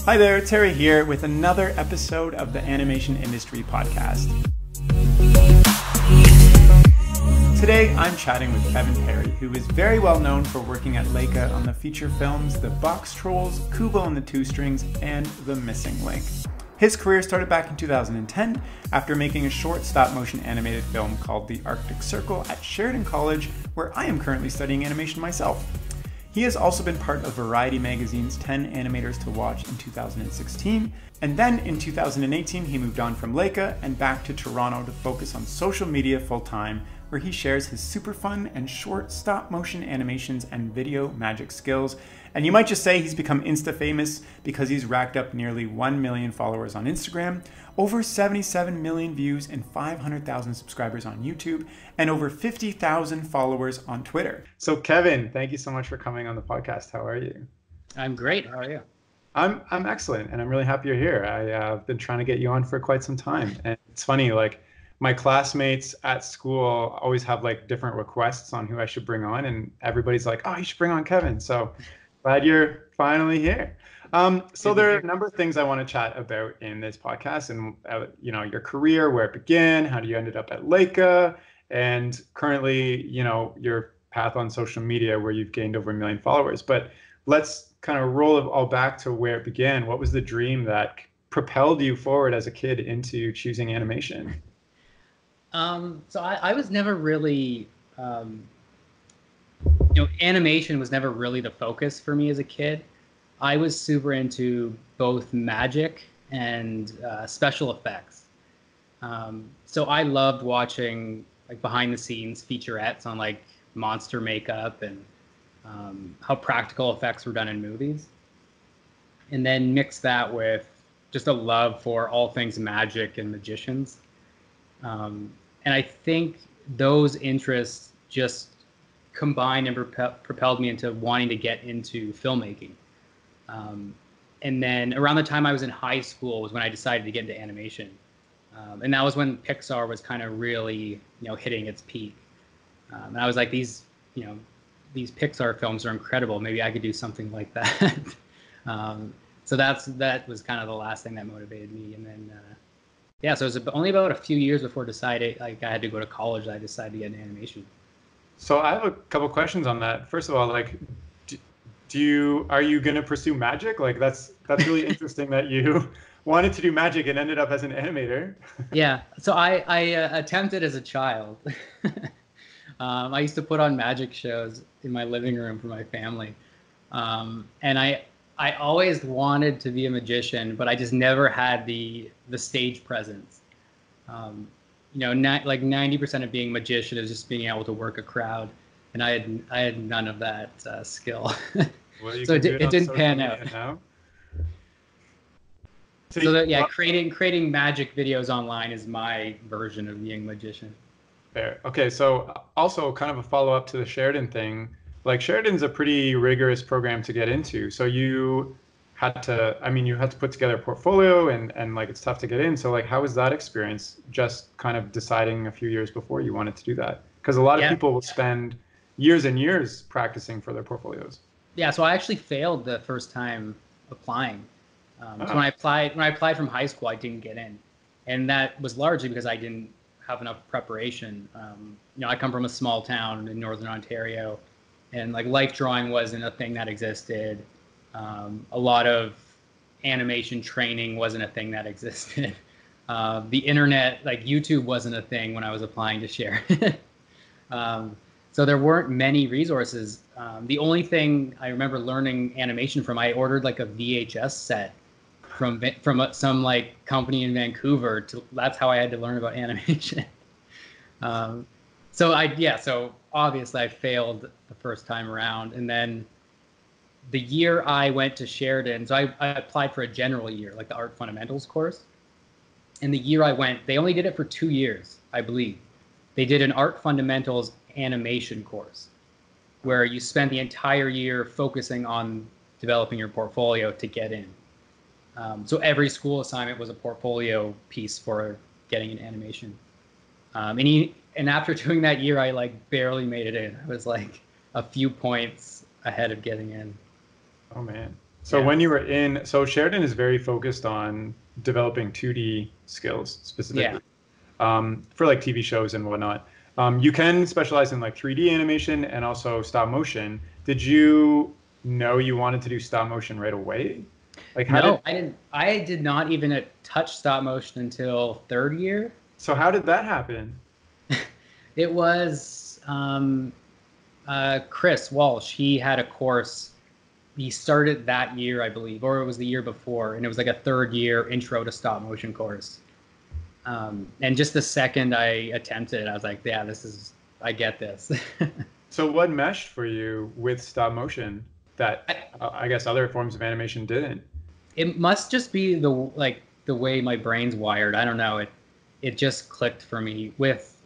Hi there, Terry here with another episode of the Animation Industry Podcast. Today I'm chatting with Kevin Parry, who is very well known for working at Leica on the feature films The Box Trolls, Kubo and the Two Strings, and The Missing Link. His career started back in 2010 after making a short stop-motion animated film called The Arctic Circle at Sheridan College, where I am currently studying animation myself. He has also been part of Variety Magazine's 10 Animators to Watch in 2016, and then in 2018 he moved on from Leica and back to Toronto to focus on social media full-time, where he shares his super fun and short stop-motion animations and video magic skills. And you might just say he's become Insta-famous because he's racked up nearly 1 million followers on Instagram, over 77 million views and 500,000 subscribers on YouTube, and over 50,000 followers on Twitter. So Kevin, thank you so much for coming on the podcast. How are you? I'm great. How are you? I'm excellent, and I'm really happy you're here. I've been trying to get you on for quite some time. And it's funny, like my classmates at school always have like different requests on who I should bring on, and everybody's like, oh, you should bring on Kevin. So glad you're finally here. So there are a number of things I want to chat about in this podcast, and your career, where it began, how you ended up at Leica, and currently, your path on social media where you've gained over 1 million followers. But let's kind of roll it all back to where it began. What was the dream that propelled you forward as a kid into choosing animation? So I was never really, animation was never really the focus for me as a kid. I was super into both magic and special effects. So I loved watching like behind the scenes featurettes on like monster makeup and how practical effects were done in movies. And then mix that with just a love for all things magic and magicians. And I think those interests just combined and propelled me into wanting to get into filmmaking. And then around the time I was in high school was when I decided to get into animation. And that was when Pixar was kind of really, hitting its peak. And I was like, these Pixar films are incredible. Maybe I could do something like that. So that was kind of the last thing that motivated me. And then, so it was only about a few years before I had to go to college that I decided to get into animation. So I have a couple questions on that. First of all, like, are you going to pursue magic? Like, that's really interesting that you wanted to do magic and ended up as an animator. Yeah. So I attempted as a child. I used to put on magic shows in my living room for my family. And I always wanted to be a magician, but I just never had the stage presence. Like 90% of being a magician is just being able to work a crowd, and I had none of that skill. Well, so it didn't pan out. Now. Creating magic videos online is my version of being a magician. Fair. Okay, so also kind of a follow-up to the Sheridan thing. Like, Sheridan's a pretty rigorous program to get into. So you had to put together a portfolio and like, it's tough to get in. So like, how was that experience, just kind of deciding a few years before you wanted to do that? Because a lot of people will spend years and years practicing for their portfolios. Yeah, so I actually failed the first time applying. So when I applied from high school, I didn't get in. And that was largely because I didn't have enough preparation. I come from a small town in Northern Ontario, and like life drawing wasn't a thing that existed. A lot of animation training wasn't a thing that existed. The internet, like YouTube, wasn't a thing when I was applying to share. So there weren't many resources. The only thing I remember learning animation from, I ordered like a VHS set from some like company in Vancouver. That's how I had to learn about animation. So obviously I failed the first time around, and then the year I went to Sheridan, so I applied for a general year, like the Art Fundamentals course. And the year I went, they only did it for 2 years, I believe. They did an Art Fundamentals animation course where you spend the entire year focusing on developing your portfolio to get in. So every school assignment was a portfolio piece for getting an animation. And after doing that year, I like barely made it in. I was like a few points ahead of getting in. Oh man. So Yeah. when you were in, so Sheridan is very focused on developing 2D skills Yeah. specifically, for like TV shows and whatnot. You can specialize in like 3D animation and also stop motion. Did you know you wanted to do stop motion right away? Like how did, No, I didn't. I did not even touch stop motion until third year. so how did that happen? It was Chris Walsh. He had a course. He started that year, I believe, or it was the year before, and it was like a third year intro to stop motion course. And just the second I attempted, I was like, yeah, I get this. So what meshed for you with stop motion that I, I guess other forms of animation didn't? it must just be the way my brain's wired. I don't know. It just clicked for me with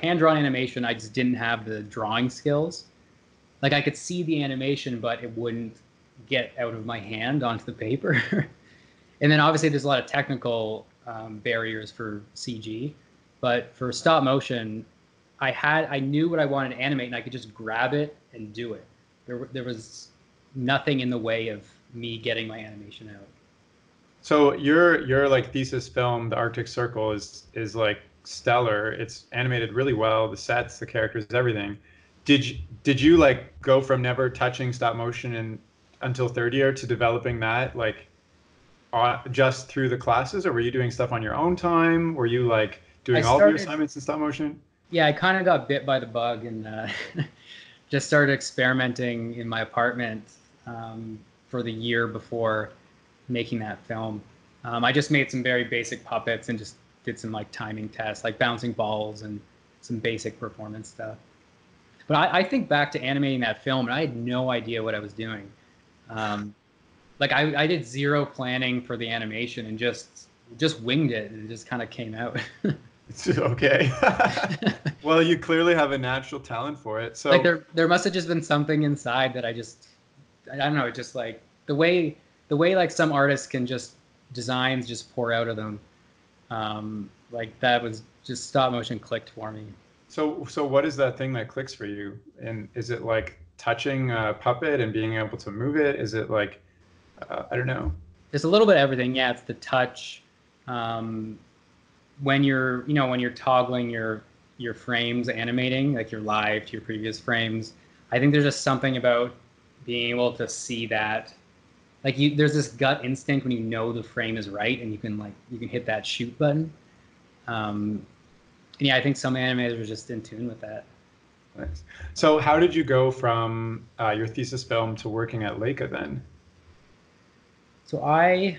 hand drawn animation. I just didn't have the drawing skills. Like I could see the animation, but it wouldn't get out of my hand onto the paper. And then obviously there's a lot of technical barriers for CG, but for stop motion, I knew what I wanted to animate, and I could just grab it and do it. There was nothing in the way of me getting my animation out. So your like thesis film, The Arctic Circle, is like stellar. It's animated really well, the sets, the characters, everything. Did you like go from never touching stop motion until third year to developing that like just through the classes, or were you doing stuff on your own time? Were you like I doing all of your started, assignments in stop motion? yeah, I kind of got bit by the bug and just started experimenting in my apartment for the year before making that film. I just made some very basic puppets and just did some like timing tests, like bouncing balls and some basic performance stuff. But I think back to animating that film, and I had no idea what I was doing. Um, like I did zero planning for the animation and just winged it, and it just kind of came out. It's okay. Well, you clearly have a natural talent for it. Like So there must have just been something inside that I don't know, just like the way like some artists can just designs just pour out of them. Like that was just stop motion clicked for me. so what is that thing that clicks for you? And is it like touching a puppet and being able to move it? Is it like I don't know. There's a little bit of everything. Yeah, it's the touch. Um, when you're toggling your frames animating, like your live to your previous frames, I think there's just something about being able to see that. Like there's this gut instinct when you know the frame is right and you can hit that shoot button. Um, and yeah, I think some animators are just in tune with that. Nice. So how did you go from your thesis film to working at Leica then? So I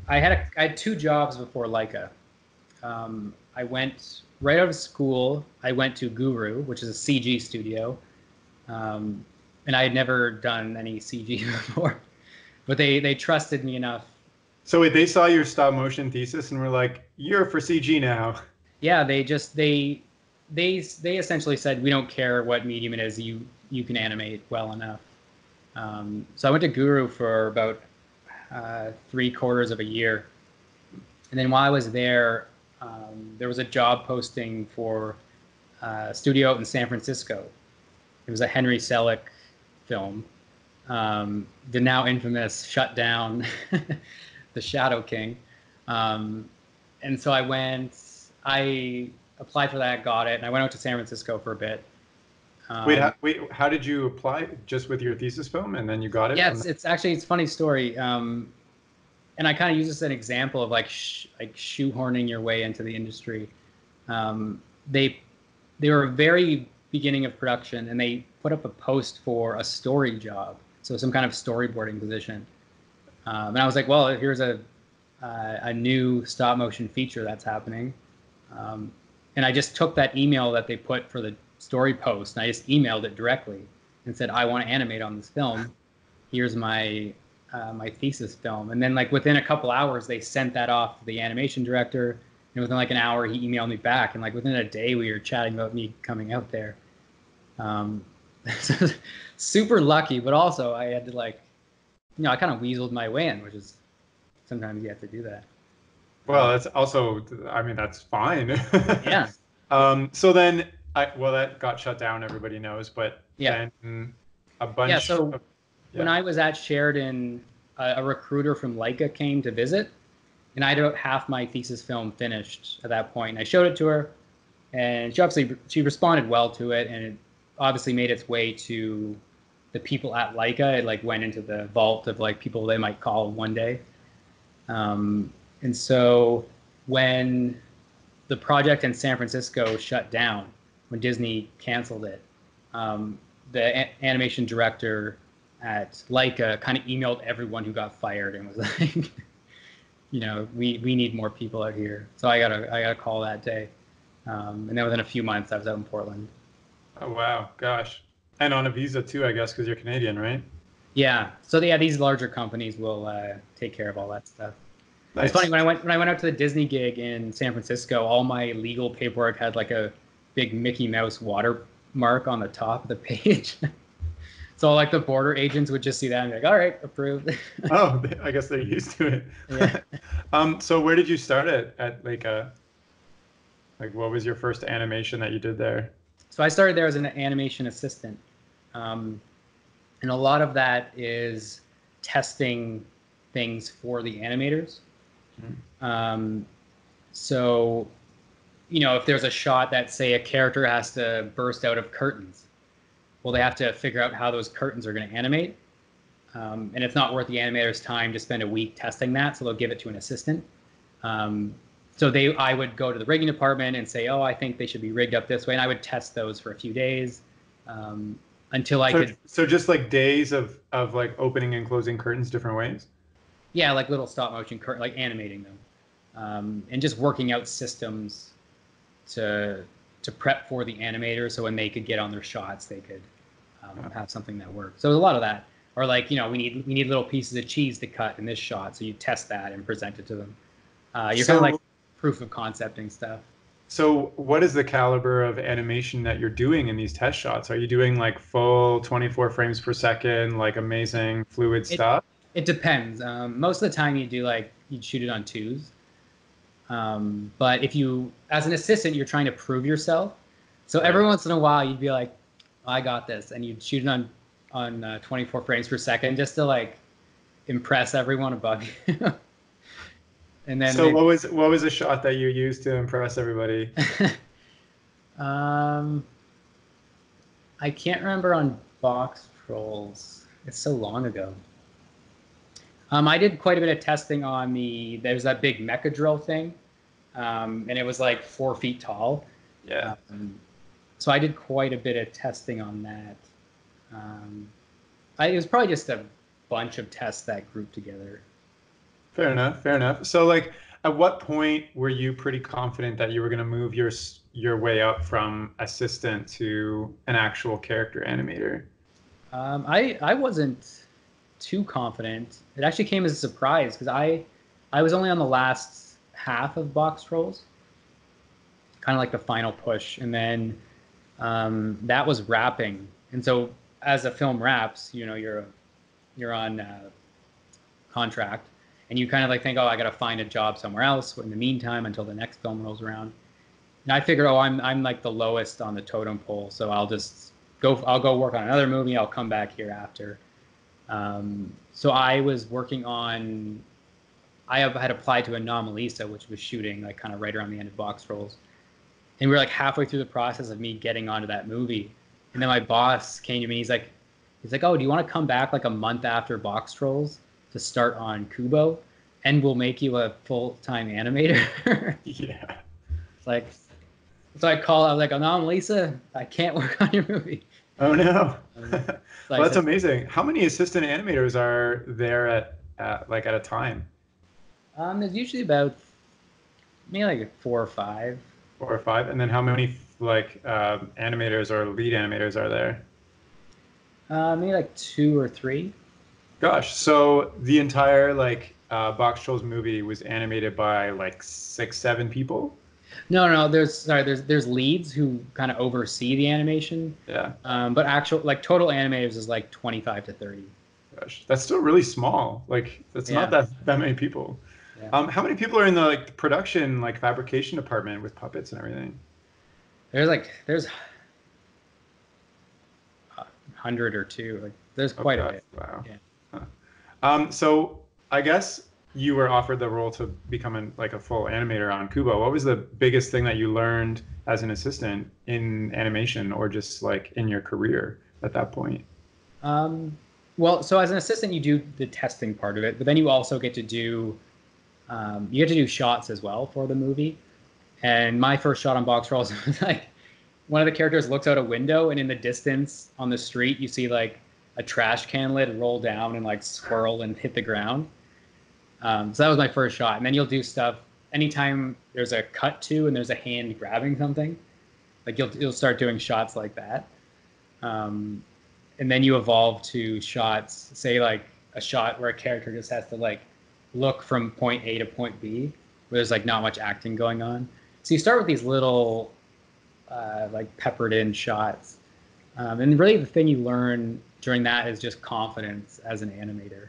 had two jobs before Leica. I went right out of school. I went to Guru, which is a CG studio, and I had never done any CG before, but they trusted me enough. So wait, they saw your stop motion thesis and were like, "You're for CG now." Yeah, they essentially said we don't care what medium it is, you can animate well enough. So I went to Guru for about 3/4 of a year, and then while I was there, there was a job posting for a studio out in San Francisco. It was a Henry Selick film, the now infamous shut down, The Shadow King. And so I applied for that, got it, and I went out to San Francisco for a bit. How did you apply? Just with your thesis film, and then you got it Yeah, from it's actually it's a funny story, and I kind of use this as an example of like like shoehorning your way into the industry. Um, they they were very beginning of production, and they put up a post for a story job, so some kind of storyboarding position. And I was like, well, here's a new stop motion feature that's happening. And I just took that email that they put for the story post, and I just emailed it directly and said, I want to animate on this film. Here's my thesis film. And then like within a couple hours, they sent that off to the animation director. And within like an hour, he emailed me back. And like within a day, we were chatting about me coming out there. Um, super lucky, but also I had to like, I kind of weaseled my way in, which is sometimes you have to do that. Well, that's also, I mean, that's fine. Yeah. So then, well, that got shut down, everybody knows, but Yeah. then a Yeah. bunch So of, when I was at Sheridan, a recruiter from Leica came to visit, and I had about half my thesis film finished at that point. And I showed it to her, and she responded well to it, and it obviously made its way to the people at Leica. It like went into the vault of like people they might call one day. And so when the project in San Francisco shut down, when Disney canceled it, animation director at Leica kind of emailed everyone who got fired and was like, we need more people out here. So I got a call that day. And then within a few months, I was out in Portland. Oh, wow. Gosh. And on a visa too, I guess, because you're Canadian, right? Yeah. So yeah, these larger companies will take care of all that stuff. Nice. It's funny when I went out to the Disney gig in San Francisco, all my legal paperwork had like a big Mickey Mouse watermark on the top of the page. So like the border agents would just see that and be like, all right, approved. Oh, I guess they're used to it. Yeah. So where did you start at Leica? Like what was your first animation that you did there? So I started there as an animation assistant. And a lot of that is testing things for the animators. So, if there's a shot that, say, a character has to burst out of curtains, well, they have to figure out how those curtains are going to animate. And it's not worth the animator's time to spend a week testing that, so they'll give it to an assistant. So I would go to the rigging department and say, oh, I think they should be rigged up this way. And I would test those for a few days until I could. So just like days of like opening and closing curtains different ways? Yeah, like little stop motion curtain, like animating them, and just working out systems to prep for the animator, so when they could get on their shots, they could have something that worked. So there's a lot of that. Or like, we need little pieces of cheese to cut in this shot, so you test that and present it to them. You're kind of like proof of concepting stuff. So what is the caliber of animation that you're doing in these test shots? Are you doing like full 24 frames per second, like amazing fluid stuff? It depends. Most of the time you'd shoot it on twos. But if you, as an assistant, you're trying to prove yourself. So every once in a while you'd be like, I got this. And you'd shoot it on 24 frames per second just to like impress everyone above you. And then so what was a shot that you used to impress everybody? I can't remember on Box Trolls. It's so long ago. I did quite a bit of testing on there's that big mecha drill thing, and it was like 4 feet tall. Yeah. So I did quite a bit of testing on that. It was probably just a bunch of tests that grouped together. Fair enough. So like, at what point were you pretty confident that you were going to move your way up from assistant to an actual character animator? I wasn't too confident. It actually came as a surprise because I was only on the last half of Box Trolls, kind of like the final push, and then that was wrapping. And so as a film wraps, you're on contract, and you kind of like think, oh, I got to find a job somewhere else in the meantime until the next film rolls around. And I figured, oh, I'm like the lowest on the totem pole, so I'll go work on another movie. I'll come back here after. So I was working on, I had applied to Anomalisa, which was shooting like kind of right around the end of Box Trolls. And we were like halfway through the process of me getting onto that movie. And then my boss came to me, he's like, oh, do you want to come back like a month after Box Trolls to start on Kubo? And we'll make you a full-time animator. Yeah. It's like, so I was like, Anomalisa, I can't work on your movie. Oh no. Well, that's amazing. How many assistant animators are there at a time? There's usually about maybe like 4 or 5. 4 or 5, and then how many animators or lead animators are there? Maybe like 2 or 3. Gosh, so the entire Box Trolls movie was animated by like 6, 7 people? No. There's leads who kind of oversee the animation. Yeah. But actual total animators is like 25 to 30. Gosh, that's still really small. Like that's not that many people. Yeah. How many people are in the production fabrication department with puppets and everything? There's 100 or 2. There's Oh quite a God, bit. wow. Yeah. Huh. So I guess you were offered the role to become like a full animator on Kubo. What was the biggest thing that you learned as an assistant in animation or just like in your career at that point? Um, well, so as an assistant, you do the testing part of it, but then you also get to do shots as well for the movie. And my first shot on Box Trolls was like one of the characters looks out a window, and in the distance on the street, you see like a trash can lid roll down and like swirl and hit the ground. So that was my first shot. And then you'll do stuff anytime there's a cut to and there's a hand grabbing something, like you'll start doing shots like that. Um, and then you evolve to shots, say like a shot where a character just has to like look from point A to point B, where there's like not much acting going on. So you start with these little like peppered in shots. And really the thing you learn during that is just confidence as an animator.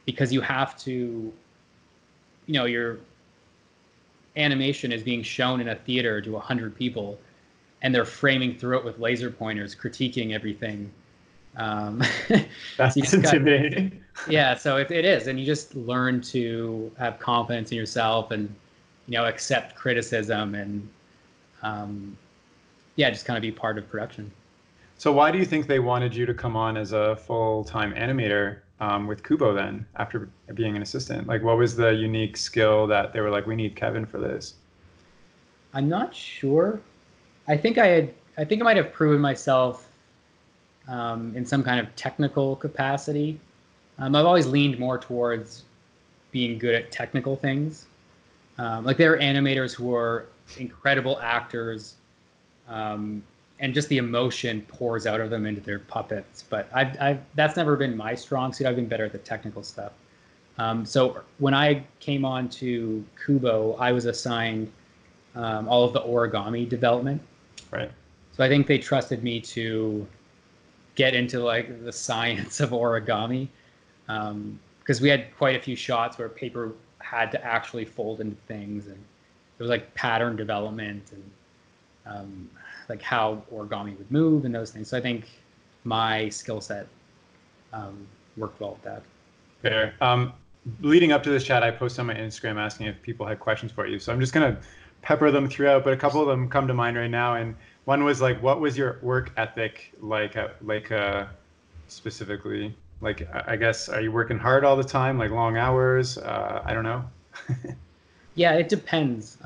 Because you have to, your animation is being shown in a theater to 100 people, and they're framing through it with laser pointers, critiquing everything. Um, so That's intimidating. yeah, so it is, and you just learn to have confidence in yourself, and accept criticism, and yeah, just kind of be part of production. So why do you think they wanted you to come on as a full-time animator with Kubo then, after being an assistant? Like, what was the unique skill that they were like, we need Kevin for this? I'm not sure. I think I might have proven myself in some kind of technical capacity. I've always leaned more towards being good at technical things. Like there are animators who are incredible actors, and just the emotion pours out of them into their puppets. But that's never been my strong suit. I've been better at the technical stuff. So when I came on to Kubo, I was assigned all of the origami development. Right. So I think they trusted me to get into like the science of origami, because we had quite a few shots where paper had to actually fold into things, and there was like pattern development and like how origami would move and those things. So I think my skill set worked well with that. Fair. Leading up to this chat, I posted on my Instagram asking if people had questions for you. So I'm just gonna pepper them throughout, but a couple of them come to mind right now. And one was like, what was your work ethic like at Leica specifically? Like, I guess, are you working hard all the time, like long hours? I don't know. Yeah, it depends.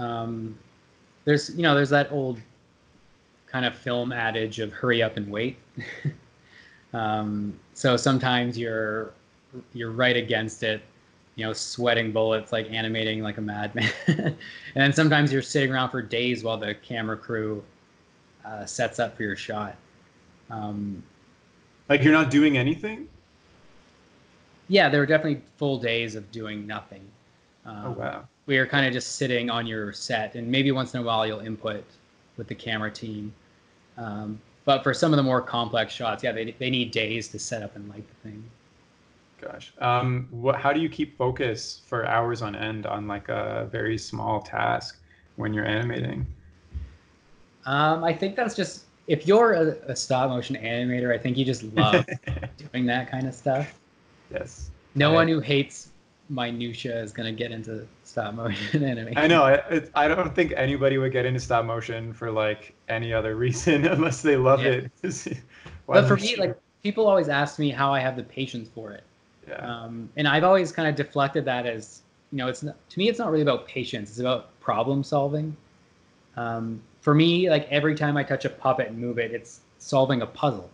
There's that old kind of film adage of hurry up and wait. So sometimes you're right against it, sweating bullets, like animating like a madman. And then sometimes you're sitting around for days while the camera crew sets up for your shot. Like you're not doing anything? Yeah, there were definitely full days of doing nothing. Oh, wow. We are kind of just sitting on your set, and maybe once in a while you'll input with the camera team. But for some of the more complex shots, yeah, they need days to set up and light the thing. Gosh. How do you keep focus for hours on end on like a very small task when you're animating? I think that's just, if you're a stop motion animator, I think you just love doing that kind of stuff. Yes. No one who hates minutia is going to get into stop motion animation. I know. I don't think anybody would get into stop motion for like any other reason unless they love it. But for me, like people always ask me how I have the patience for it. Yeah. And I've always kind of deflected that as, it's not, to me, it's not really about patience. It's about problem solving. For me, like every time I touch a puppet and move it, it's solving a puzzle.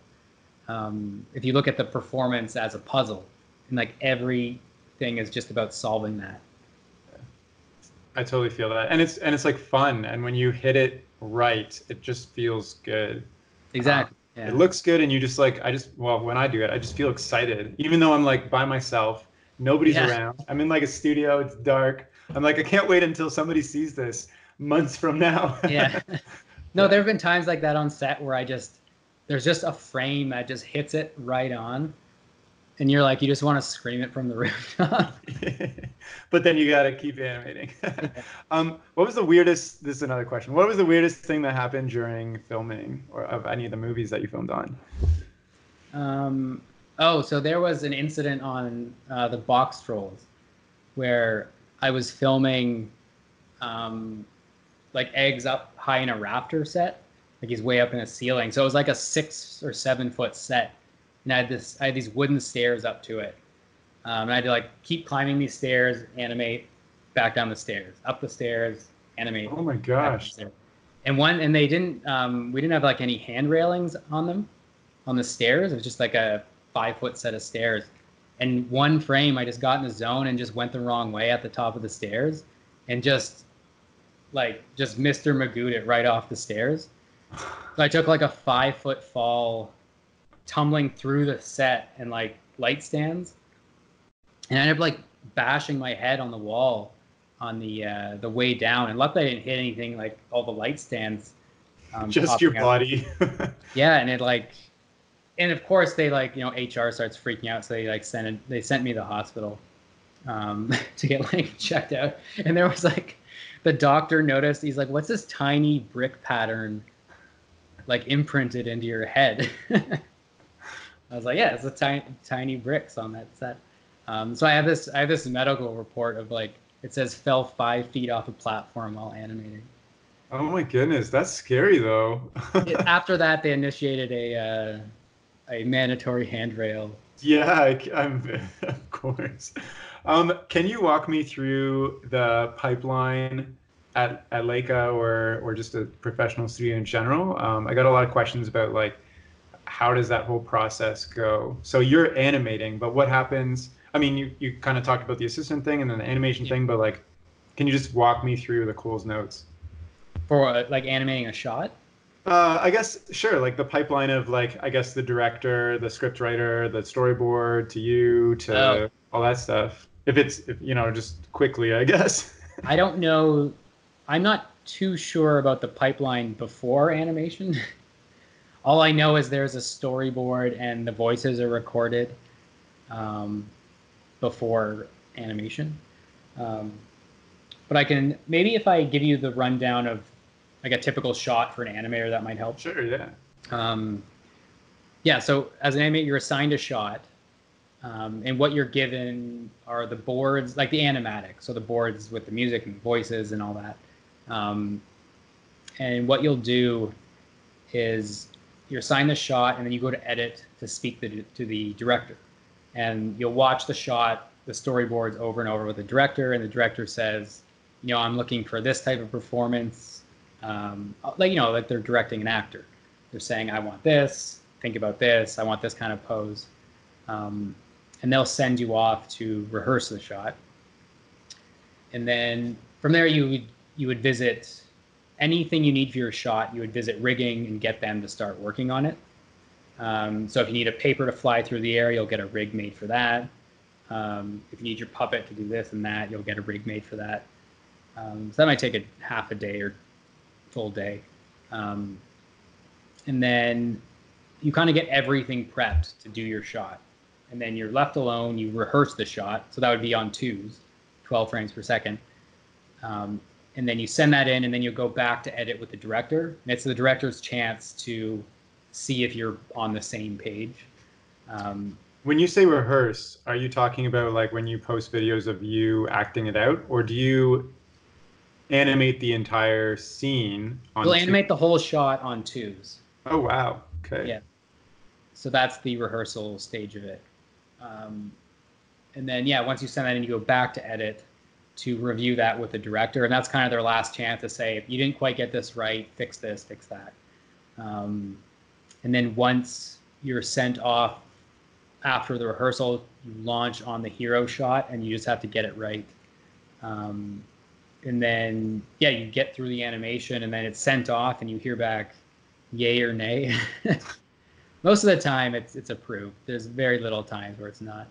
If you look at the performance as a puzzle, and like everything is just about solving that. I totally feel that, and it's like fun, and when you hit it right, it just feels good. Exactly. Yeah. It looks good, and you just like when I do it, I just feel excited, even though I'm like by myself, nobody's around. I'm in like a studio, it's dark. I'm like, I can't wait until somebody sees this months from now. Yeah. No, there have been times like that on set where there's just a frame that just hits it right on. And you're like, you just want to scream it from the rooftop. But then you got to keep animating. What was the weirdest, this is another question. What was the weirdest thing that happened during filming or of any of the movies that you filmed on? Oh, so there was an incident on the Box Trolls where I was filming um, like eggs up high in a raptor set. Like he's way up in a ceiling. So it was like a 6 or 7 foot set. And I had these wooden stairs up to it. And I had to like keep climbing these stairs, animate, back down the stairs, up the stairs, animate, Oh my back down the gosh. stairs. And they didn't we didn't have like any hand railings on them on the stairs. It was just like a 5 foot set of stairs. And one frame I just got in the zone and just went the wrong way at the top of the stairs and just Mr. Magooed it right off the stairs. So I took like a 5 foot fall tumbling through the set and like light stands. And I ended up like bashing my head on the wall on the way down. And luckily I didn't hit anything like all the light stands. Just your body. Yeah, and it like, and of course they like, HR starts freaking out, so they sent me to the hospital to get like checked out. And there was like, the doctor noticed, he's like, "What's this tiny brick pattern like imprinted into your head?" I was like, "Yeah, it's a tiny bricks on that set." So I have this medical report of like, it says fell 5 feet off a platform while animating. Oh my goodness, that's scary though. After that, they initiated a mandatory handrail. Yeah, I'm of course. Can you walk me through the pipeline at Leica or just a professional studio in general? I got a lot of questions about like how does that whole process go? So you're animating, but what happens? I mean, you kind of talked about the assistant thing and then the animation thing, but like, can you just walk me through the Cool's notes? For like animating a shot? I guess sure. Like the pipeline of like I guess the director, the script writer, the storyboard to you to all that stuff. If just quickly, I guess. I don't know. I'm not too sure about the pipeline before animation. All I know is there's a storyboard and the voices are recorded before animation. But I can maybe if I give you the rundown of like a typical shot for an animator, that might help. Sure, yeah. Yeah, so as an animator, you're assigned a shot, and what you're given are the boards, like the animatic, so the boards with the music and voices and all that. And what you'll do is you're assigned the shot, and then you go to edit to speak to the director. And you'll watch the shot, the storyboards over and over with the director, and the director says, I'm looking for this type of performance. Like they're directing an actor. They're saying, I want this, think about this, I want this kind of pose. And they'll send you off to rehearse the shot. And then from there, you would visit anything you need for your shot. You would visit rigging and get them to start working on it. So if you need a paper to fly through the air, you'll get a rig made for that. If you need your puppet to do this and that, you'll get a rig made for that. So that might take a half a day or full day. And then you kind of get everything prepped to do your shot. And then you're left alone, you rehearse the shot. So that would be on 2s, 12 frames per second. And then you send that in and then you'll go back to edit with the director. And it's the director's chance to see if you're on the same page. When you say rehearse, are you talking about like when you post videos of you acting it out, or do you animate the entire scene on We'll animate the whole shot on 2s. Oh, wow. Okay. Yeah. So that's the rehearsal stage of it. And then, once you send that in, you go back to edit to review that with the director. And that's kind of their last chance to say, if you didn't quite get this right, fix this, fix that. And then once you're sent off after the rehearsal, you launch on the hero shot and you just have to get it right. And then, you get through the animation and then it's sent off and you hear back yay or nay. Most of the time it's approved. There's very little times where it's not.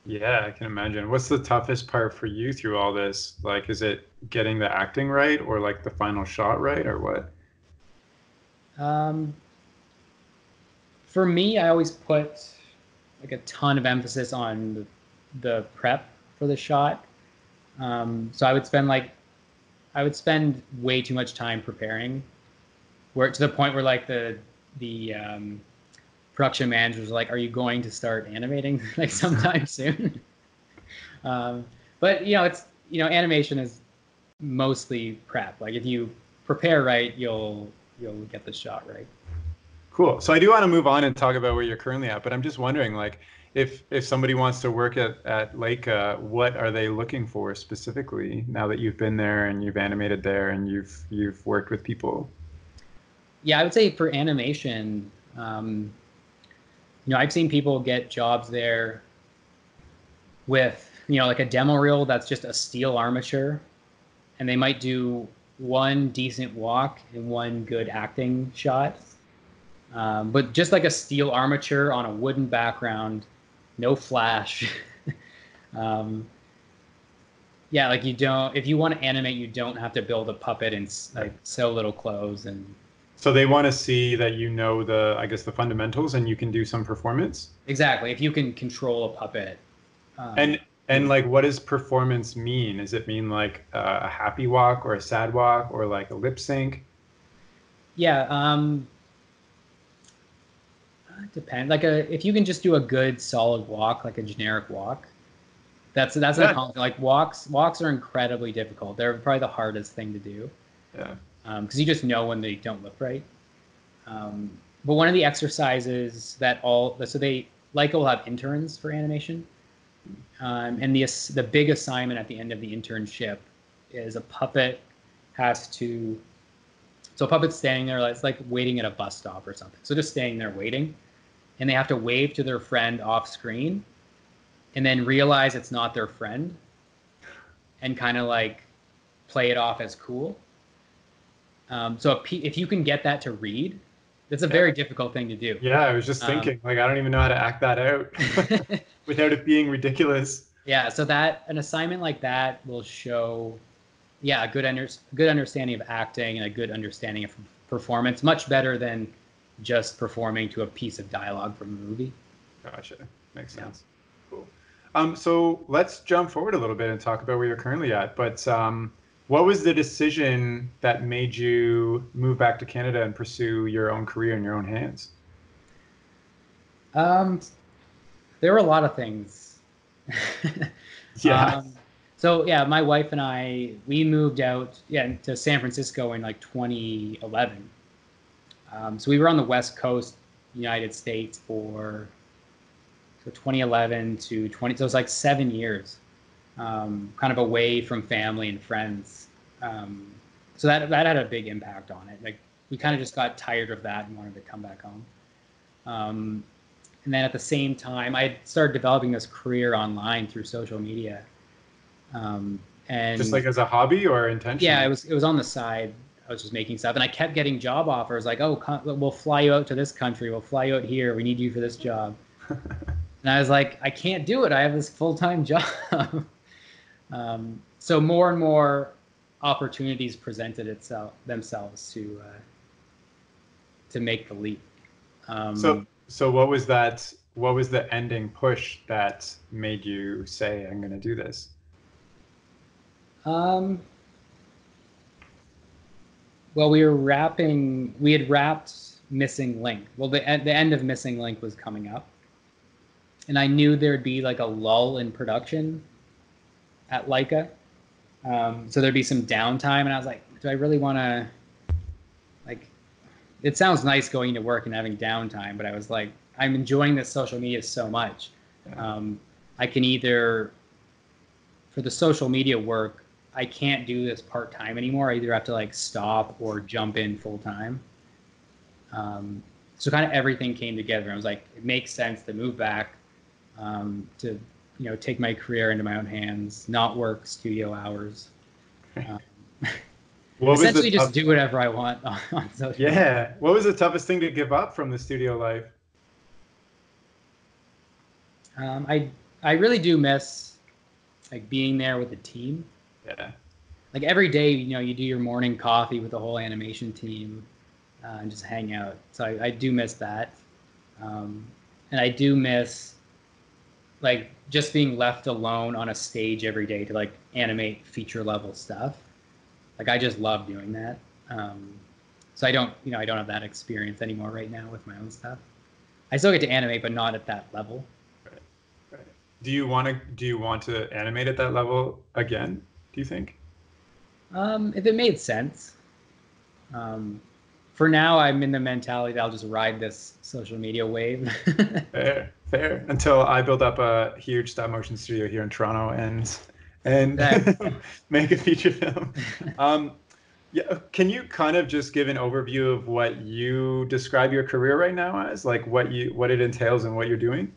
Yeah, I can imagine. What's the toughest part for you through all this? Like, is it getting the acting right or like the final shot right or what? For me, I always put like a ton of emphasis on the prep for the shot. So I would spend way too much time preparing, where to the point where like the production managers were like, "Are you going to start animating like sometime soon?" But it's animation is mostly prep. Like if you prepare right, you'll get the shot right. Cool. So I do want to move on and talk about where you're currently at, but I'm just wondering, like, if somebody wants to work at Leica, what are they looking for specifically now that you've been there and you've animated there and you've worked with people? Yeah, I would say for animation, I've seen people get jobs there with like a demo reel that's just a steel armature, and they might do one decent walk and one good acting shot. But just like a steel armature on a wooden background, no flash. Yeah, like if you want to animate, you don't have to build a puppet and like sew little clothes. And So they want to see that I guess the fundamentals and you can do some performance. exactly, if you can control a puppet. And like, what does performance mean? Does it mean like a happy walk or a sad walk or like a lip sync? Yeah, it depends. Like if you can just do a good solid walk, like a generic walk, that's not common. Like walks are incredibly difficult. They're probably the hardest thing to do. Yeah. Because you just know when they don't look right. But one of the exercises that Leica will have interns for animation, and the big assignment at the end of the internship is a puppet's standing there. It's like waiting at a bus stop or something. So just standing there waiting, and they have to wave to their friend off screen, and then realize it's not their friend, and kind of like play it off as cool. So if you can get that to read, it's a very difficult thing to do. Yeah, I was just thinking, like, I don't even know how to act that out without it being ridiculous. Yeah, so an assignment like that will show, a good understanding of acting and a good understanding of performance, much better than just performing to a piece of dialogue from a movie. Gotcha. Makes sense. Cool. So let's jump forward a little bit and talk about where you're currently at. But what was the decision that made you move back to Canada and pursue your own career in your own hands? There were a lot of things. Yeah. So yeah, my wife and we moved out to San Francisco in like 2011. So we were on the West Coast, United States for 2011 to 20. So it was like 7 years, kind of away from family and friends. So that had a big impact on it. Like we kind of just got tired of that and wanted to come back home. And then at the same time, I started developing this career online through social media. And just like as a hobby or intentionally? Yeah, it was on the side. I was just making stuff, and I kept getting job offers like, "Oh, we'll fly you out to this country. We'll fly you out here. We need you for this job." And I was like, "I can't do it. I have this full-time job." So more and more opportunities presented themselves to make the leap. So what was that? What was the ending push that made you say, "I'm going to do this"? Well, we had wrapped Missing Link. Well, the end of Missing Link was coming up, and I knew there'd be like a lull in production at Leica. So there'd be some downtime, and I was like, do I really want to, like, it sounds nice going to work and having downtime, but I was like, I'm enjoying this social media so much. I can either, for the social media work, I can't do this part-time anymore. I either have to like stop or jump in full-time. So kind of everything came together. I was like, it makes sense to move back, to take my career into my own hands, not work studio hours. Essentially just do whatever I want on social media. Yeah. What was the toughest thing to give up from the studio life? I really do miss like being there with the team. Yeah. Like every day, you do your morning coffee with the whole animation team, and just hang out. So I do miss that. And I do miss like just being left alone on a stage every day to like animate feature level stuff. Like I just love doing that. So I don't have that experience anymore right now with my own stuff. I still get to animate, but not at that level. Right. Right. Do you want to animate at that level again? Do you think? If it made sense. Um, for now, I'm in the mentality that I'll just ride this social media wave. Fair, fair. Until I build up a huge stop motion studio here in Toronto and Exactly. make a feature film. Um, yeah, can you kind of just give an overview of what you describe your career right now as, like what it entails and what you're doing?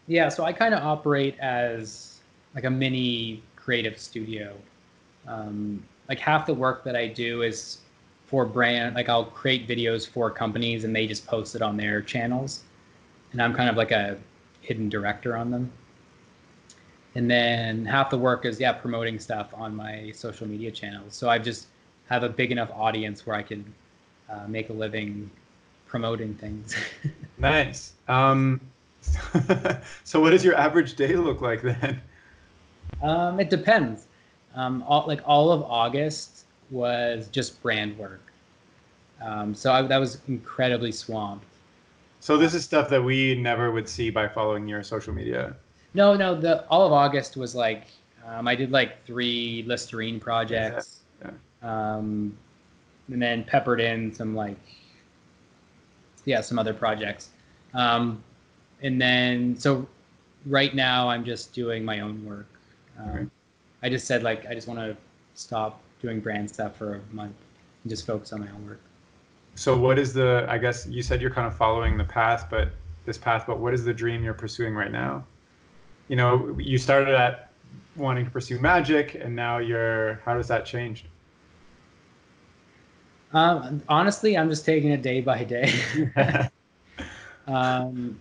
Yeah, so I kind of operate as like a mini creative studio. Like half the work that I do is for brand, like I'll create videos for companies and they just post it on their channels. And I'm kind of like a hidden director on them. And then half the work is, yeah, promoting stuff on my social media channels. So I just have a big enough audience where I can make a living promoting things. Nice. So what does your average day look like then? It depends. Like all of August was just brand work. That was incredibly swamped. So this is stuff that we never would see by following your social media. No, the all of August was like I did like 3 Listerine Yeah. projects, Yeah. um, and then peppered in some like yeah some other projects, um, and then so right now I'm just doing my own work. Okay. I just said like I just want to stop doing brand stuff for a month and just focus on my own work. So what is the, I guess you said you're kind of following the path, but this path, but what is the dream you're pursuing right now? You know, you started at wanting to pursue magic and now how does that change? Honestly, I'm just taking it day by day. um,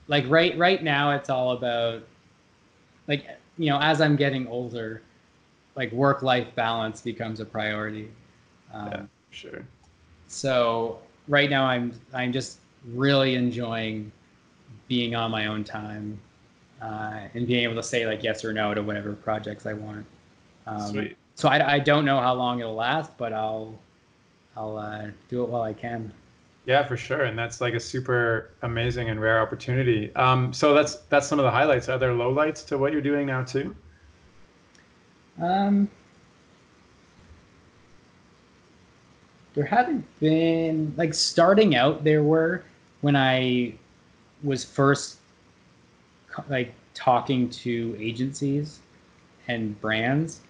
like right now, it's all about like as I'm getting older, like work-life balance becomes a priority. Yeah, Um, sure. so right now, I'm just really enjoying being on my own time and being able to say like yes or no to whatever projects I want. Sweet. So I don't know how long it'll last, but I'll do it while I can. Yeah, for sure. And that's like a super amazing and rare opportunity. So that's some of the highlights. Are there lowlights to what you're doing now too? Um, there haven't been like starting out. There were when I was first like talking to agencies and brands.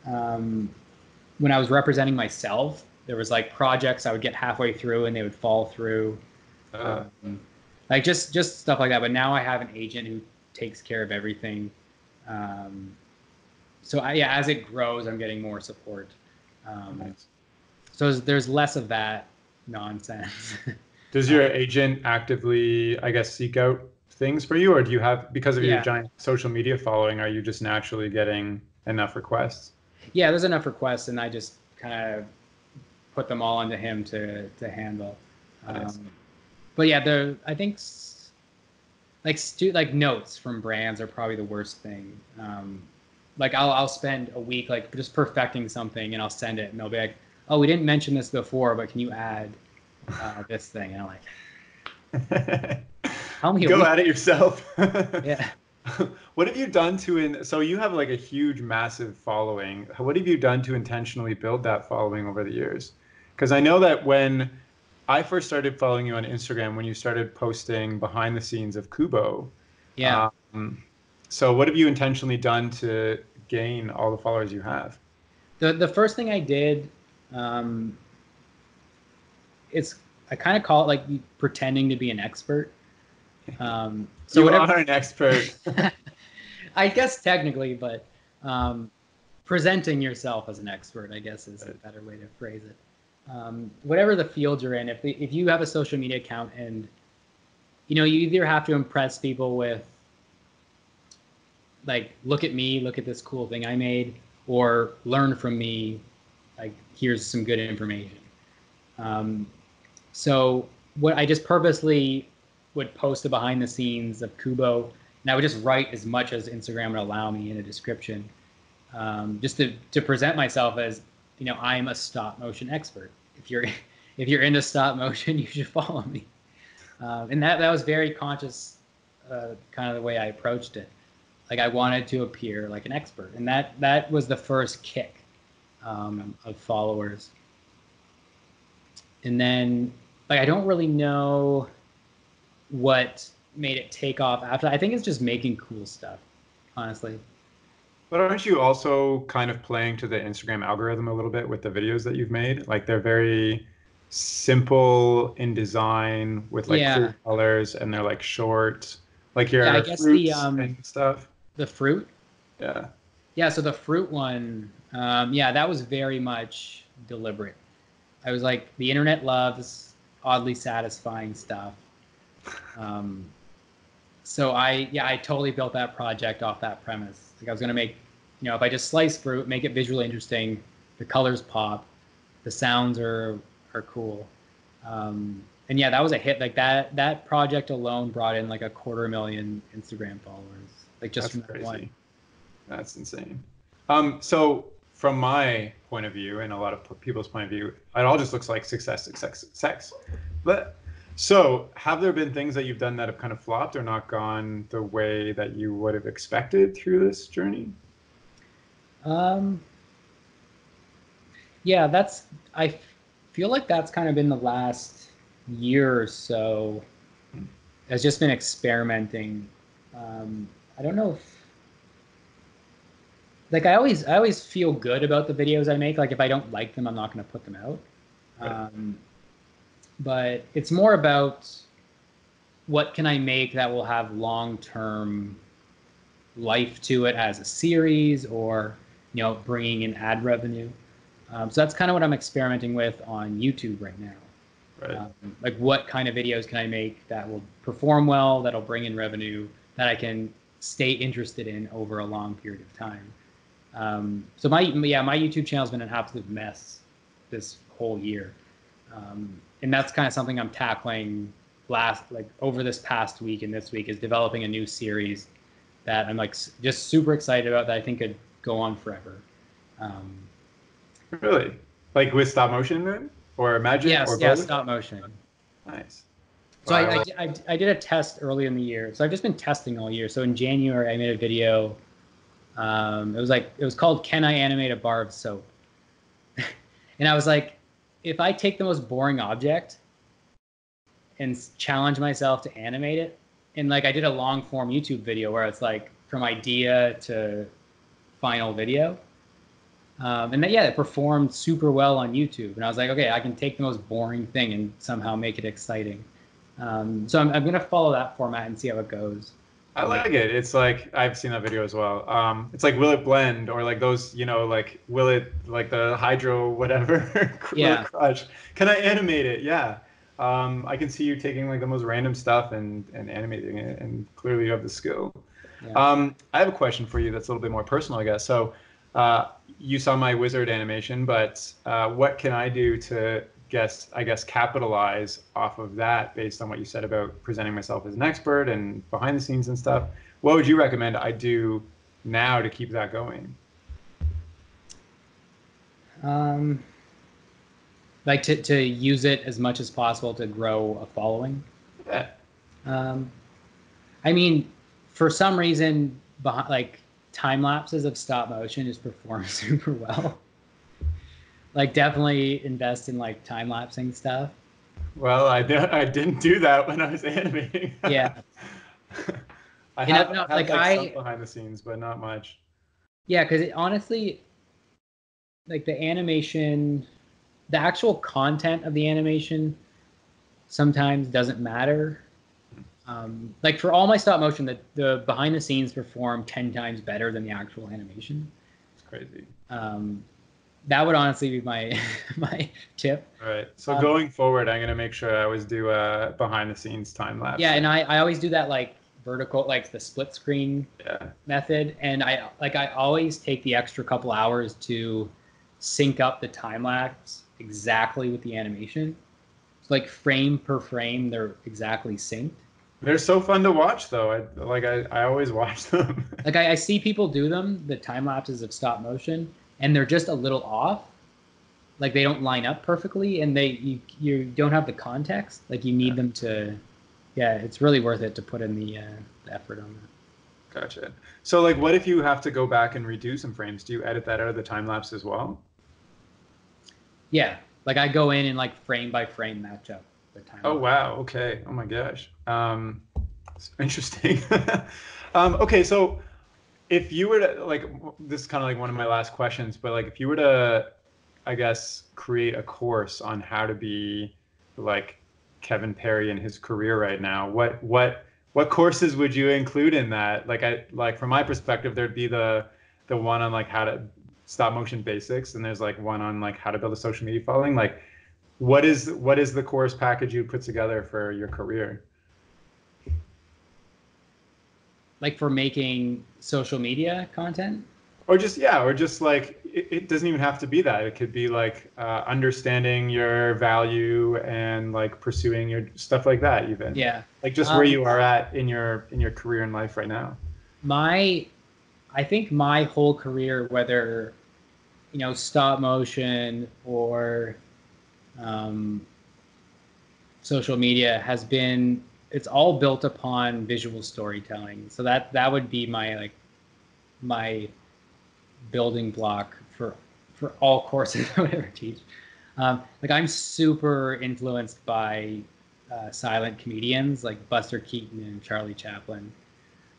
Um, when I was representing myself, there was like projects I would get halfway through and they would fall through, Uh, um, like just stuff like that. But now I have an agent who takes care of everything. Um, yeah, as it grows, I'm getting more support. Um, nice. so there's less of that nonsense. Does your agent actively, I guess, seek out things for you, or do you have, because of your Yeah, giant social media following, are you just naturally getting enough requests? yeah, there's enough requests, and I just kind of put them all onto him to handle. Nice. Um, but yeah, I think like notes from brands are probably the worst thing. Like I'll spend a week like just perfecting something, and I'll send it, and they'll be like, "Oh, we didn't mention this before, but can you add this thing?" And I'm like, "Tell me a Go week." at it yourself. Yeah. What have you done so you have like a huge, massive following. What have you done to intentionally build that following over the years? Because I know that when I first started following you on Instagram, when you started posting behind the scenes of Kubo, Yeah. um, so what have you intentionally done to gain all the followers you have? The first thing I did, um, it's I kind of call it like pretending to be an expert. So You whatever. are an expert. I guess technically, but presenting yourself as an expert, I guess, is a better way to phrase it. Whatever the field you're in, if you have a social media account and you either have to impress people with like, look at me, look at this cool thing I made, or learn from me, like here's some good information. Um, so what I just purposely would post the behind the scenes of Kubo, and I would just write as much as Instagram would allow me in a description, just to present myself as I'm a stop motion expert. if you're into stop motion, you should follow me. And that was very conscious, kind of the way I approached it. Like I wanted to appear like an expert, and that was the first kick of followers. And then, like, I don't really know what made it take off after. I think it's just making cool stuff, honestly. But aren't you also kind of playing to the Instagram algorithm a little bit with the videos that you've made? Like they're very simple in design with like clear colors, and they're like short, like your I guess fruits and stuff. The fruit. Yeah. Yeah. So the fruit one, yeah, that was very much deliberate. I was like, the internet loves oddly satisfying stuff. So I totally built that project off that premise. Like I was gonna make, if I just slice fruit, make it visually interesting, the colors pop, the sounds are cool. And yeah, that was a hit. Like that project alone brought in like 250,000 Instagram followers. Like just from that one. That's insane. So from my point of view and a lot of people's point of view, it all just looks like success. But so have there been things that you've done that have kind of flopped or not gone the way that you would have expected through this journey? Yeah, I feel like that's kind of been the last year or so. I've just been experimenting. I don't know if, like, I always feel good about the videos I make. Like if I don't like them, I'm not going to put them out. Right. But it's more about what can I make that will have long-term life to it as a series, or bringing in ad revenue. So that's kind of what I'm experimenting with on YouTube right now. Right. Like what kind of videos can I make that will perform well, that'll bring in revenue, that I can stay interested in over a long period of time. So my YouTube channel's been an absolute mess this whole year. And that's kind of something I'm tackling over this past week and this week, is developing a new series that I'm like just super excited about, that I think could go on forever. Really? Like with stop motion then? Or magic? Yes, or yeah, both? stop motion. Nice. So I did a test early in the year. So I've just been testing all year. So in January, I made a video. It was called "Can I Animate a Bar of Soap?" And I was like, if I take the most boring object and challenge myself to animate it, and like I did a long form YouTube video where it's like from idea to final video. And then, yeah, it performed super well on YouTube. And I was like, okay, I can take the most boring thing and somehow make it exciting. So I'm going to follow that format and see how it goes. I like it. It's like, I've seen that video as well. It's like, will it blend? Or like those, like, will it, like the hydro, whatever, yeah. crush. Can I animate it? Yeah. I can see you taking like the most random stuff and animating it. And clearly you have the skill. Yeah. I have a question for you that's a little bit more personal, I guess. So you saw my wizard animation, but what can I do to capitalize off of that based on what you said about presenting myself as an expert and behind the scenes and stuff? What would you recommend I do now to keep that going? Like to use it as much as possible to grow a following. Yeah. I mean, for some reason, like time lapses of stop motion just perform super well. Like definitely invest in like time lapsing stuff. Well, I didn't do that when I was animating. Yeah. I have like some behind the scenes, but not much. Yeah, because honestly, like the animation, the actual content of the animation sometimes doesn't matter. Like for all my stop motion, the behind the scenes perform 10 times better than the actual animation. It's crazy. That would honestly be my tip. All right. So going forward, I'm gonna make sure I always do a behind the scenes time lapse. Yeah, and I always do that like vertical, like the split screen method. And I always take the extra couple hours to sync up the time lapse exactly with the animation. So like frame per frame, they're exactly synced. They're so fun to watch, though. I always watch them. Like I see people do them, the time lapses of stop motion, and they're just a little off. like they don't line up perfectly, and you don't have the context. Like you need them to, yeah, it's really worth it to put in the effort on that. Gotcha. So like, what if you have to go back and redo some frames? Do you edit that out of the time lapse as well? Yeah, like I go in and like frame by frame match up the time. Oh wow. Okay. Oh my gosh. It's interesting. Okay, so if you were to like, this is kind of like one of my last questions, but like if you were to, I guess, create a course on how to be like Kevin Parry in his career right now, what courses would you include in that? Like from my perspective, there'd be the one on like how to stop motion basics, and there's like one on like how to build a social media following. Like what is the course package you put together for your career? Like for making social media content. Or just, yeah, or just like it doesn't even have to be that. It could be like understanding your value and like pursuing your stuff like that, even. Yeah. Like just where you are at in your career and life right now. I think my whole career, whether stop motion or social media, has been, it's all built upon visual storytelling. So that would be my building block for all courses I would ever teach. Like I'm super influenced by silent comedians like Buster Keaton and Charlie Chaplin.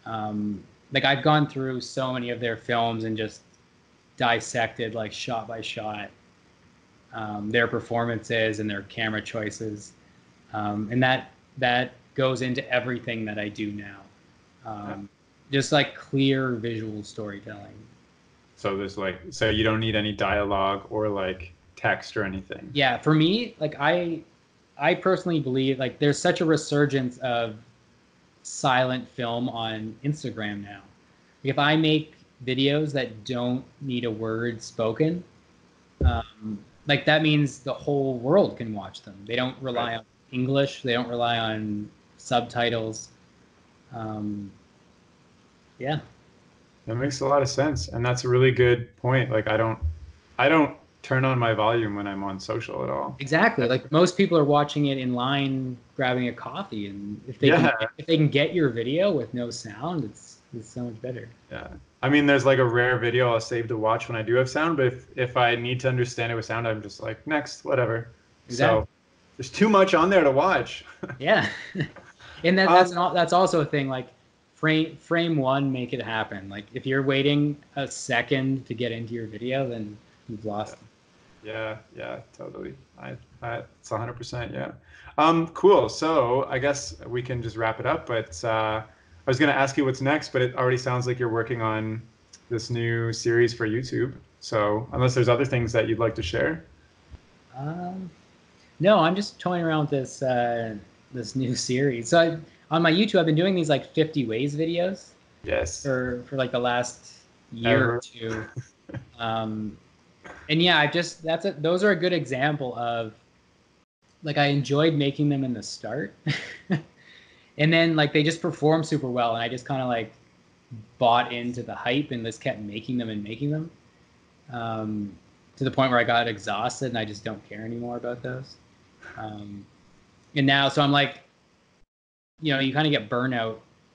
Like I've gone through so many of their films and just dissected like shot by shot their performances and their camera choices, and that goes into everything that I do now. Just like clear visual storytelling. So there's like, so you don't need any dialogue or like text or anything. Yeah, for me, like I personally believe like there's such a resurgence of silent film on Instagram now. If I make videos that don't need a word spoken, like that means the whole world can watch them. They don't rely on English. They don't rely on subtitles. Yeah. That makes a lot of sense, and that's a really good point. Like I don't turn on my volume when I'm on social at all. Exactly. Like most people are watching it in line, grabbing a coffee, and if they can get your video with no sound, it's so much better. Yeah. I mean, there's like a rare video I'll save to watch when I do have sound, but if I need to understand it with sound, I'm just like, next, whatever. Exactly. So there's too much on there to watch. Yeah. And that's also a thing, like frame one, make it happen. Like if you're waiting a second to get into your video, then you've lost it. Yeah, totally. It's 100%, yeah. Cool. So I guess we can just wrap it up, but I was going to ask you what's next, but it already sounds like you're working on this new series for YouTube. So unless there's other things that you'd like to share. No, I'm just toying around with this new series. So on my YouTube, I've been doing these like 50 ways videos. Yes. For like the last year or two. And yeah, those are a good example of like I enjoyed making them in the start. And then like they just performed super well, and I just kind of like bought into the hype and just kept making them to the point where I got exhausted and I just don't care anymore about those. And now, so I'm like, you kind of get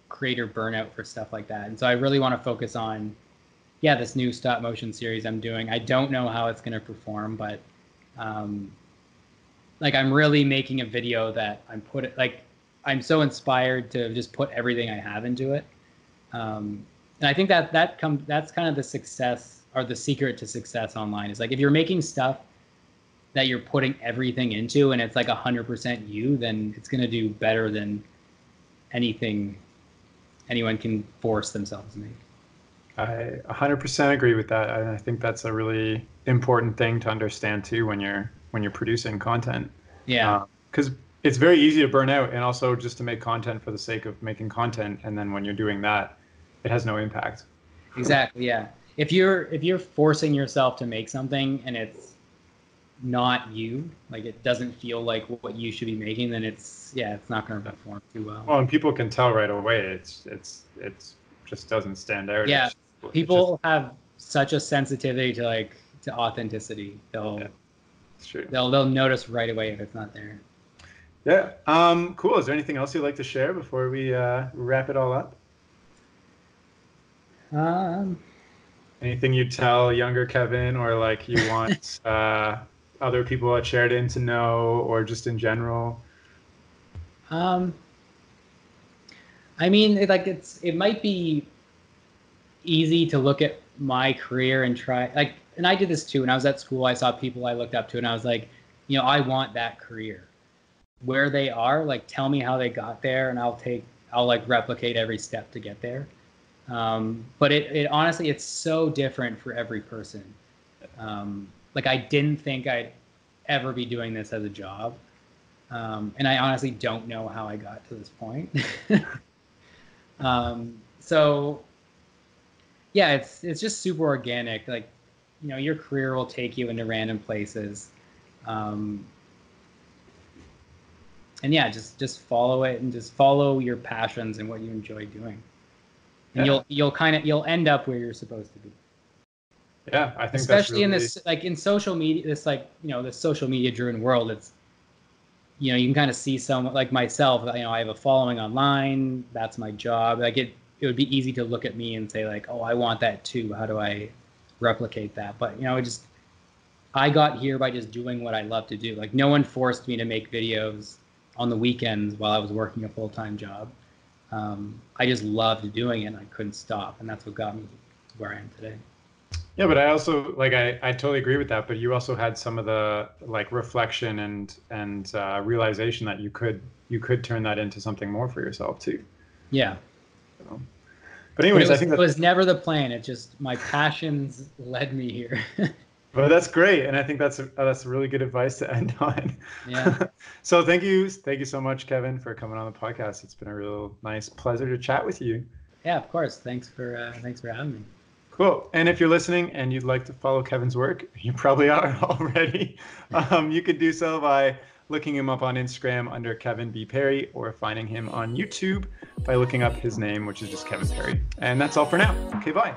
creator burnout for stuff like that. And so I really want to focus on, this new stop motion series I'm doing. I don't know how it's going to perform, but like I'm really making a video that I'm so inspired to just put everything I have into it. And I think that's kind of the success, or the secret to success online, is like if you're making stuff that you're putting everything into and it's like 100% you, then it's going to do better than anything anyone can force themselves to make. I 100% agree with that. I think that's a really important thing to understand too when you're producing content. Yeah. Because it's very easy to burn out, and also just to make content for the sake of making content, and then when you're doing that, it has no impact. Exactly. Yeah. If you're forcing yourself to make something and it's not you, like it doesn't feel like what you should be making, then it's not going to perform too well. Well, and people can tell right away. It's just doesn't stand out. Yeah. People have such a sensitivity to authenticity. It's true. They'll notice right away if it's not there. Yeah. Cool. Is there anything else you'd like to share before we wrap it all up? Anything you'd tell younger Kevin, or like you want other people at Sheridan to know, or just in general? I mean, it might be easy to look at my career and try like, and I did this too. When I was at school, I saw people I looked up to, and I was like, you know, I want that career. Where they are, like, tell me how they got there, and I'll like replicate every step to get there. But it honestly, it's so different for every person. Like, I didn't think I'd ever be doing this as a job. And I honestly don't know how I got to this point. So yeah, it's just super organic. Like, you know, your career will take you into random places. And yeah, just follow it, and just follow your passions and what you enjoy doing. And you'll end up where you're supposed to be. Yeah, I think especially that's really... in this, like, in social media, this, like, you know, this social media driven world, it's, you know, you can kind of see someone like myself, you know, I have a following online, that's my job. Like, it would be easy to look at me and say, like, oh, I want that too. How do I replicate that? But, you know, I got here by just doing what I love to do. Like, no one forced me to make videos on the weekends while I was working a full-time job. I just loved doing it, and I couldn't stop. And that's what got me where I am today. Yeah, but I also, like, I totally agree with that. But you also had some of the, like, reflection and realization that you could turn that into something more for yourself too. Yeah. So, but anyways, I think it was never the plan. It just, my passions led me here. Well, that's great, and I think that's really good advice to end on. Yeah. So thank you so much, Kevin, for coming on the podcast. It's been a real nice pleasure to chat with you. Yeah, of course. Thanks for having me. Cool. And if you're listening and you'd like to follow Kevin's work, you probably are already. You can do so by looking him up on Instagram under Kevin B. Parry, or finding him on YouTube by looking up his name, which is just Kevin Parry. And that's all for now. Okay, bye.